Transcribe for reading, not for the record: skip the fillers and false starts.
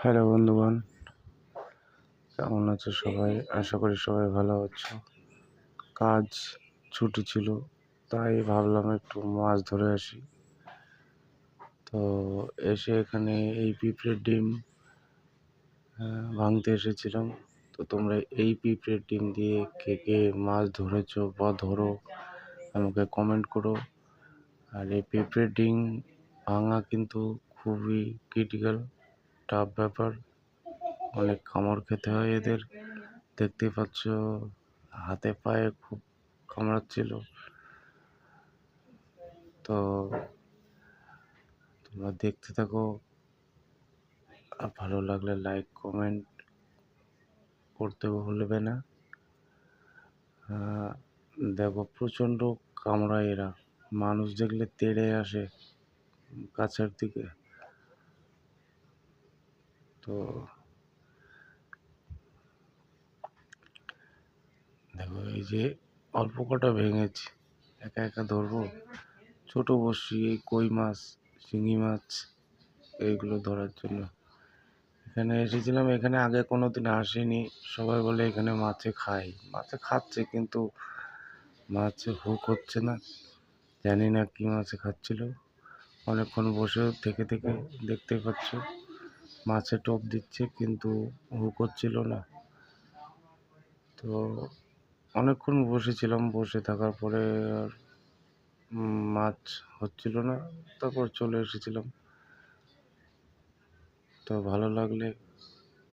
Hello বন্ধুগণ, কেমন আছো সবাই? আশা করি সবাই ভালো আছো। কাজ ছুটি ছিল, তাই ভাবলাম একটু মাছ ধরে আসি। তো এসে এখানে এই পিঁপড়ের ডিম ভাঙতে এসেছিলাম। তো তোমরা এই পিঁপড়ের ডিম দিয়ে কে কে মাছ ধরেছো বা ধরো আমাকে কমেন্ট করো। আর এই পিঁপড়ের ডিম ভাঙা কিন্তু খুবই ক্রিটিক্যাল, টাফ ব্যাপার। অনেক কামড় খেতে হয় এদের। দেখতেই পাচ্ছ, হাতে পায়ে খুব কামড়াচ্ছিল। তো তোমরা দেখতে থাকো, আর ভালো লাগলে লাইক কমেন্ট করতে ভুলবে না। দেখো, প্রচণ্ড কামড়ায় এরা, মানুষ দেখলে তেড়ে আসে কাছের দিকে। তো দেখো, এই যে অল্প কটা ভেঙেছি, একা একা ধরবো? ছোট বড়শি, এই কই মাছ, শিঙি মাছ, এইগুলো ধরার জন্য এখানে এসেছিলাম। এখানে আগে কোনোদিন আসিনি। সবাই বলে এখানে মাছে খায়, মাছে খাচ্ছে, কিন্তু মাছে হুক হচ্ছে না। জানি না কি মাছে খাচ্ছিল। অনেকক্ষণ বসে থেকে থেকে দেখতে পাচ্ছ মাছে টোপ দিচ্ছে, কিন্তু হুক হচ্ছিল না। তো অনেকক্ষণ বসেছিলাম, বসে থাকার পরে আর মাছ হচ্ছিল না, তারপর চলে এসেছিলাম। তো ভালো লাগলে